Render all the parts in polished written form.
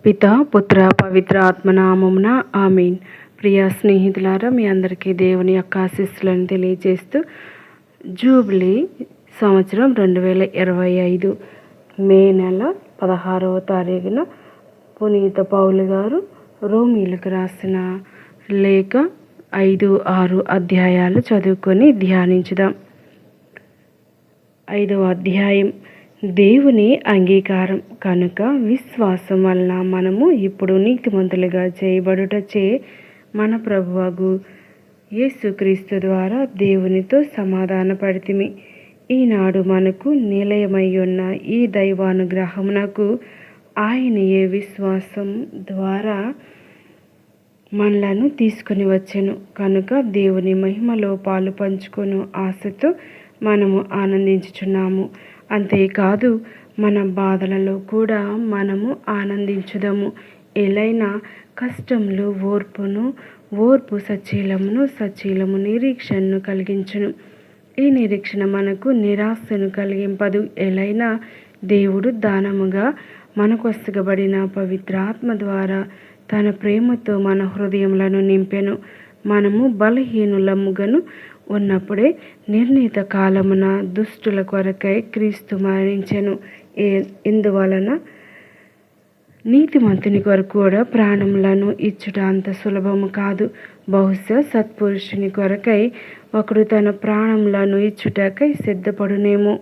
పిత పుత్ర పవిత్ర ఆత్మనామమున ఆమీన్. ప్రియ స్నేహితులారా, మీ అందరికీ దేవుని యొక్క ఆశీస్సులను తెలియజేస్తూ జూబ్లీ సంవత్సరం 2025 మే నెల 16వ తారీఖున పునీత పౌలు గారు రోమీలకు రాసిన లేఖ 5-6 అధ్యాయాలు చదువుకొని ధ్యానించుదాం. 5వ అధ్యాయం, దేవుని అంగీకారం. కనుక విశ్వాసం వలన మనము ఇప్పుడు నీతిమంతులుగా చేయబడుటచే మన ప్రభువగు యేసుక్రీస్తు ద్వారా దేవునితో సమాధానపడితిమి. ఈనాడు మనకు నిలయమై ఉన్న ఈ దైవానుగ్రహమునకు ఆయనయే విశ్వాసం ద్వారా మనలను తీసుకుని వచ్చెను. కనుక దేవుని మహిమలో పాలు పంచుకొను ఆశతో మనము ఆనందించుచున్నాము. అంతేకాదు, మన బాధలలో కూడా మనము ఆనందించుదాము. ఎలైనా కష్టములు ఓర్పు సచ్చీలమును, సచ్చీలము నిరీక్షణను కలిగించును. ఈ నిరీక్షణ మనకు నిరాశను కలిగింపదు. ఎలైనా దేవుడు దానముగా మనకు వసగబడిన పవిత్రాత్మ ద్వారా తన ప్రేమతో మన హృదయములను నింపెను. మనము బలహీనులముగను ఉన్నప్పుడే నిర్ణీత కాలమున దుష్టుల కొరకై క్రీస్తు మరణించెను. ఇందువలన నీతిమంతుని కొరకు కూడా ప్రాణములను ఇచ్చుట అంత సులభము కాదు. బహుశా సత్పురుషుని కొరకై ఒకడు తన ప్రాణములను ఇచ్చుటకై సిద్ధపడునేమో.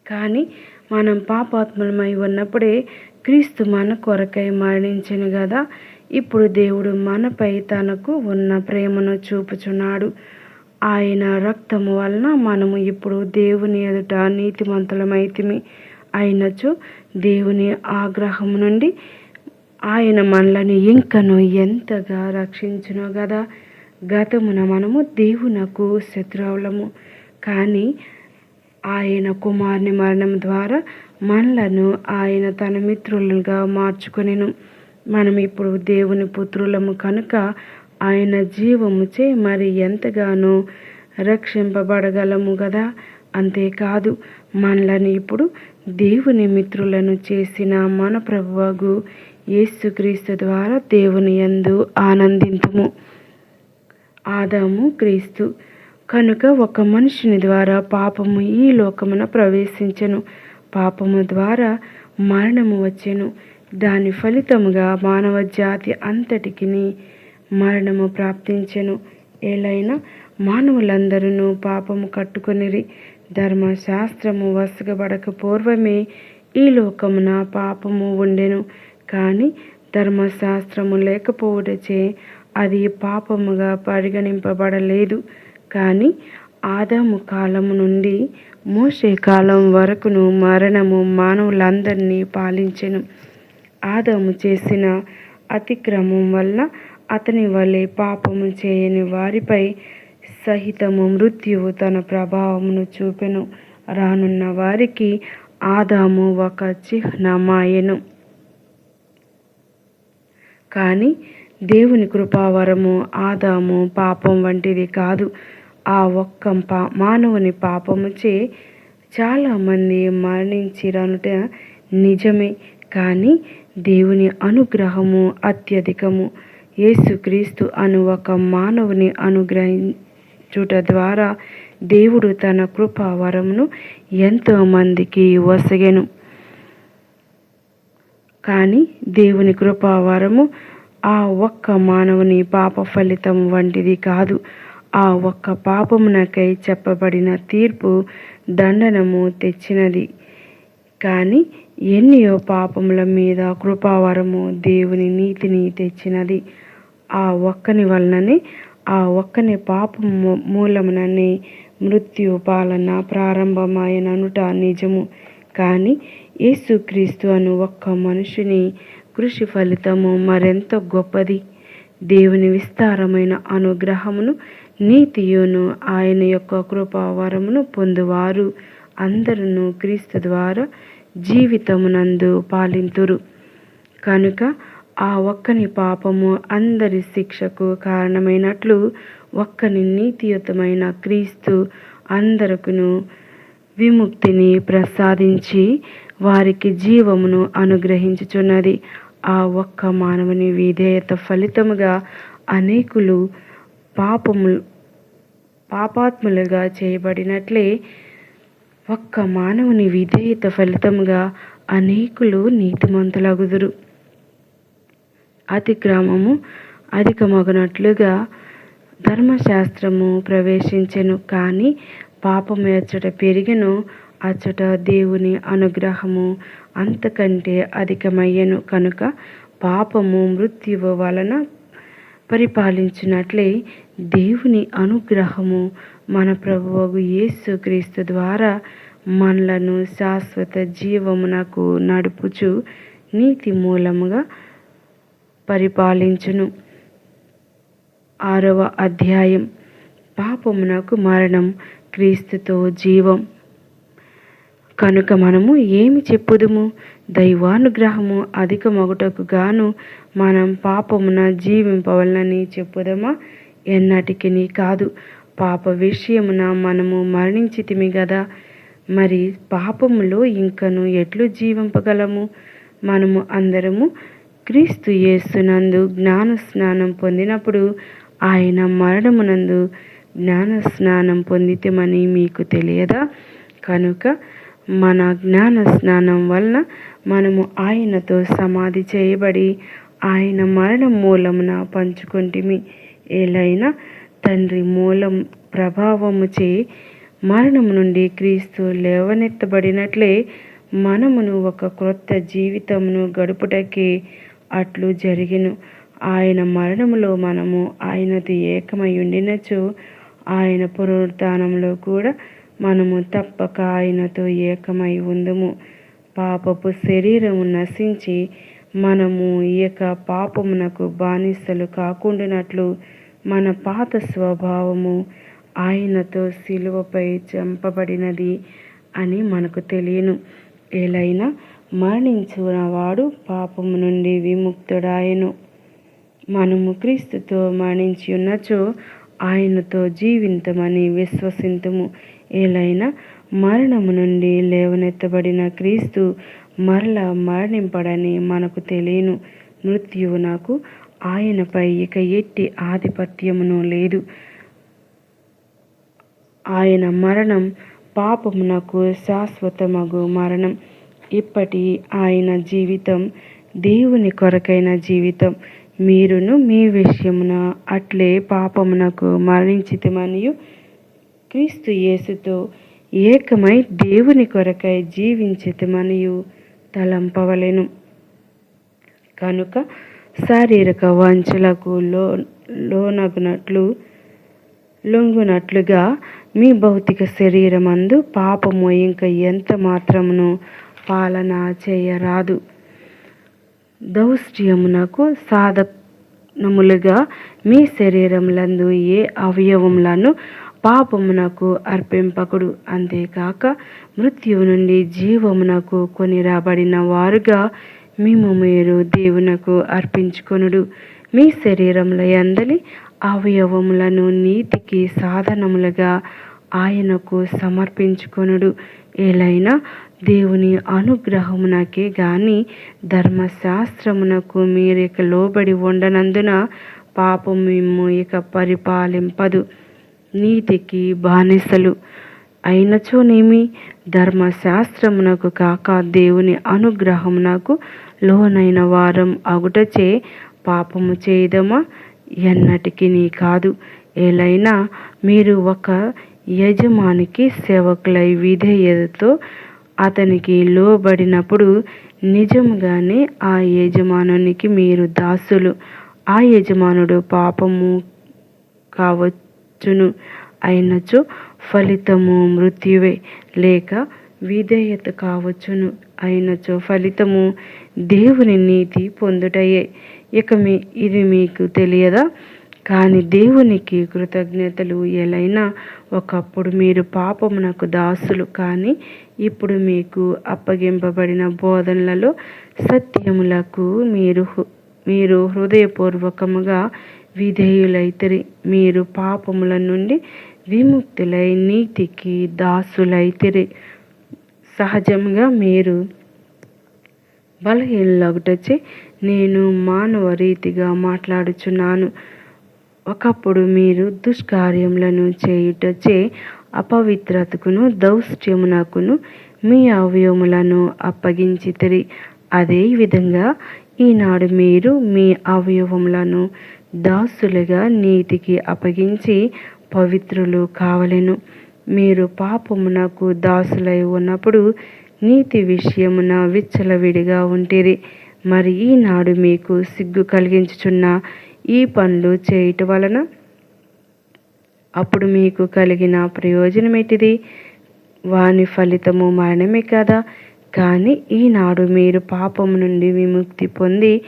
కానీ మనం పాపాత్ములమై ఉన్నప్పుడే క్రీస్తు మన కొరకై మరణించెను గదా. ఇప్పుడు దేవుడు మనపై తనకు ఉన్న ప్రేమను చూపుచున్నాడు. ఆయన రక్తము వలన మనము ఇప్పుడు దేవుని ఎదుట నీతిమంతులమైతిమి. అయినచో దేవుని ఆగ్రహము నుండి ఆయన మనలను ఇంకను ఎంతగా రక్షించును గదా. గతమున మనము దేవునకు శత్రువులము, కానీ ఆయన కుమారుని మరణం ద్వారా మనలను ఆయన తన మిత్రులుగా మార్చుకొనెను. మనం ఇప్పుడు దేవుని పుత్రులము కనుక ఆయన జీవముచే మరి ఎంతగానో రక్షింపబడగలము గదా. అంతేకాదు, మనలను ఇప్పుడు దేవుని మిత్రులను చేసిన మన ప్రభువగు యేసుక్రీస్తు ద్వారా దేవుని యందు ఆనందింతుము. ఆదాము క్రీస్తు. కనుక ఒక మనుషుని ద్వారా పాపము ఈ లోకమున ప్రవేశించెను. పాపము ద్వారా మరణము వచ్చెను. దాని ఫలితముగా మానవ జాతి అంతటికి మరణము ప్రాప్తించెను. ఏలైనా మానవులందరూ పాపము కట్టుకొనిరి. ధర్మశాస్త్రము వసగబడక పూర్వమే ఈ లోకమున పాపము ఉండెను. కానీ ధర్మశాస్త్రము లేకపోవటచే అది పాపముగా పరిగణింపబడలేదు. కానీ ఆదాము కాలము నుండి మోషే కాలం వరకును మరణము మానవులందరినీ పాలించెను. ఆదాము చేసిన అతిక్రమం వల్ల అతని వలె పాపము చేయని వారిపై సహితము మృత్యువు తన ప్రభావమును చూపెను. రానున్న వారికి ఆదాము ఒక చిహ్నమాయెను. కానీ దేవుని కృపావరము ఆదాము పాపం వంటిది కాదు. ఆ ఒక్క మానవుని పాపముచే చాలామంది మరణించిరనుట నిజమే. కానీ దేవుని అనుగ్రహము అత్యధికము. యేసుక్రీస్తు అను ఒక మానవుని అనుగ్రహించుట ద్వారా దేవుడు తన కృపావరమును ఎంతో మందికి వసగెను. కానీ దేవుని కృపావరము ఆ ఒక్క మానవుని పాప ఫలితం వంటిది కాదు. ఆ ఒక్క పాపమునకై చెప్పబడిన తీర్పు దండనము తెచ్చినది. కానీ ఎన్నో పాపముల మీద కృపావరము దేవుని నీతిని తెచ్చినది. ఆ ఒక్కని వలననే, ఆ ఒక్కని పాపము మూలముననే మృత్యు పాలన ప్రారంభమాయననుట నిజము. కానీ యేసుక్రీస్తు అను ఒక్క మనుషుని కృషి ఫలితము మరెంత గొప్పది. దేవుని విస్తారమైన అనుగ్రహమును, నీతియును, ఆయన యొక్క కృపావరమును పొందువారు అందరూ క్రీస్తు ద్వారా జీవితమునందు పాలింతురు. కనుక ఆ ఒక్కని పాపము అందరి శిక్షకు కారణమైనట్లు ఒక్కని నీతియుతమైన క్రీస్తు అందరకును విముక్తిని ప్రసాదించి వారికి జీవమును అనుగ్రహించుచున్నది. ఆ ఒక్క మానవుని విధేయత ఫలితముగా అనేకులు పాపాత్ములుగా చేయబడినట్లే ఒక్క మానవుని విధేయత ఫలితముగా అనేకులు నీతిమంతులగుదురు. అతిక్రమము అధికమగునట్లుగా ధర్మశాస్త్రము ప్రవేశించెను, కానీ పాపము ఎచ్చట పెరిగెను, అచ్చట దేవుని అనుగ్రహము అంతకంటే అధికమయ్యెను. కనుక పాపము మృత్యువు వలన పరిపాలించినట్లే దేవుని అనుగ్రహము మన ప్రభువగు యేసు క్రీస్తు ద్వారా మనలను శాశ్వత జీవమునకు నడుపుచు నీతి మూలముగా పరిపాలించును. 6వ అధ్యాయం. పాపమునకు మరణం, క్రీస్తుతో జీవం. కనుక మనము ఏమి చెప్పుదుము? దైవానుగ్రహము అధికమగుటకు గాను మనం పాపమున జీవింపవలనని చెప్పుదమా? ఎన్నటికిని కాదు. పాప విషయమున మనము మరణించితిమి గదా, మరి పాపములో ఇంకను ఎట్లు జీవింపగలము? మనము అందరము క్రీస్తు యేసునందు జ్ఞానస్నానం పొందినప్పుడు ఆయన మరణమునందు జ్ఞానస్నానం పొందితిమని మీకు తెలియదా? కనుక మన జ్ఞానస్నానం వలన మనము ఆయనతో సమాధి చేయబడి ఆయన మరణం మూలమున పంచుకొంటిమి. ఏలైనా తండ్రి మూలం ప్రభావముచే మరణము నుండి క్రీస్తు లేవనెత్తబడినట్లే మనమును ఒక క్రొత్త జీవితమును గడుపుటకే అట్లు జరిగెను. ఆయన మరణములో మనము ఆయనతో ఏకమై ఉండినచో ఆయన పునరుత్థానములో కూడా మనము తప్పక ఆయనతో ఏకమై ఉందుము. పాపపు శరీరము నశించి మనము ఇక పాపమునకు బానిసలు కాకుండానట్లు మన పాత స్వభావము ఆయనతో సిలువపై చంపబడినది అని మనకు తెలియను. ఏలైనా మరణించునవాడు పాపము నుండి విముక్తుడాయెను. మనము క్రీస్తుతో మరణించి ఉన్నచో ఆయనతో జీవింతమని విశ్వసింతుము. ఏలైనా మరణము నుండి లేవనెత్తబడిన క్రీస్తు మరలా మరణింపడని మనకు తెలియను. మృత్యువునకు ఆయనపై ఇక ఎట్టి ఆధిపత్యమును లేదు. ఆయన మరణం పాపమునకు శాశ్వతమగు మరణం. ఇప్పటి ఆయన జీవితం దేవుని కొరకైన జీవితం. మీరును మీ విషయమున అట్లే పాపమునకు మరణించితిమనియు క్రీస్తు యేసుతో ఏకమై దేవుని కొరకై జీవించితిమనియు తలంపవలెను. కనుక శారీరక వాంఛలకు లొంగునట్లుగా మీ భౌతిక శరీరమందు పాపము ఇంక ఎంత మాత్రమును పాలన చేయరాదు. దౌష్ట్యమునకు సాధనములుగా మీ శరీరములందు ఏ అవయవములను పాపమునకు అర్పింపకుడు. అంతేకాక మృత్యువు నుండి జీవమునకు కొని రాబడిన వారుగా మీరు దేవునకు అర్పించుకొనుడు. మీ శరీరముల యందలి అవయవములను నీతికి సాధనములుగా ఆయనకు సమర్పించుకొనుడు. ఏలైనా దేవుని అనుగ్రహమునకే గాని ధర్మశాస్త్రమునకు మీరిక లోబడి ఉండనందున పాపము మిమ్ము ఇక పరిపాలింపదు. నీతికి బానిసలు అయినచోనేమి, ధర్మశాస్త్రమునకు కాక దేవుని అనుగ్రహమునకు లోనైన వారం అగుటచే పాపము చేయదమా? ఎన్నటికిని కాదు. ఏలైనా మీరు ఒక యజమానికి సేవకులై విధేయతతో అతనికి లోబడినప్పుడు నిజముగానే ఆ యజమానునికి మీరు దాసులు. ఆ యజమానుడు పాపము కావచ్చును అయినచో ఫలితము మృత్యువే, లేక విధేయత కావచ్చును అయినచో ఫలితము దేవుని నీతి పొందుటయే. ఇక ఇది మీకు తెలియదా? కానీ దేవునికి కృతజ్ఞతలు. ఎలైనా ఒకప్పుడు మీరు పాపమునకు దాసులు, కానీ ఇప్పుడు మీకు అప్పగింపబడిన బోధనలలో సత్యములకు మీరు హృదయపూర్వకముగా విధేయులైతిరి. మీరు పాపముల నుండి విముక్తులై నీతికి దాసులైతిరి. సహజంగా మీరు బలహీనులగుటచే నేను మానవ రీతిగా మాట్లాడుచున్నాను. ఒకప్పుడు మీరు దుష్కార్యములను చేయుటచే అపవిత్రతకును దౌష్ట్యమునకును మీ అవయవములను అప్పగించితిరి. అదే విధంగా ఈనాడు మీరు మీ అవయవములను దాసులుగా నీతికి అప్పగించి పవిత్రులు కావలెను. మీరు పాపమునకు దాసులై ఉన్నప్పుడు నీతి విషయమున విచ్చలవిడిగా ఉంటిరి. మరి ఈనాడు మీకు సిగ్గు కలిగించుచున్న ఈ పనులు చేయుట వలన అప్పుడు మీకు కలిగిన ప్రయోజనమేటిది? వాని ఫలితము మరణమే కదా. కానీ ఈనాడు మీరు పాపము నుండి విముక్తి పొంది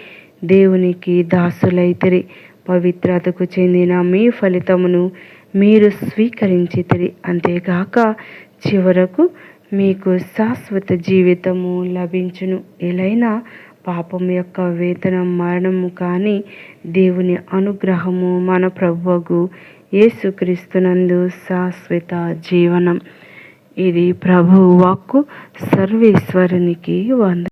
దేవునికి దాసులైతిరి. పవిత్రతకు చెందిన మీ ఫలితమును మీరు స్వీకరించితిరి. అంతేగాక చివరకు మీకు శాశ్వత జీవితము లభించును. ఎలైనా పాపం యొక్క వేతనం మరణము, కానీ దేవుని అనుగ్రహము మన ప్రభువగు యేసుక్రీస్తునందు శాశ్వత జీవనం. ఇది ప్రభువు వాక్కు. సర్వేశ్వరునికి వందనాలు.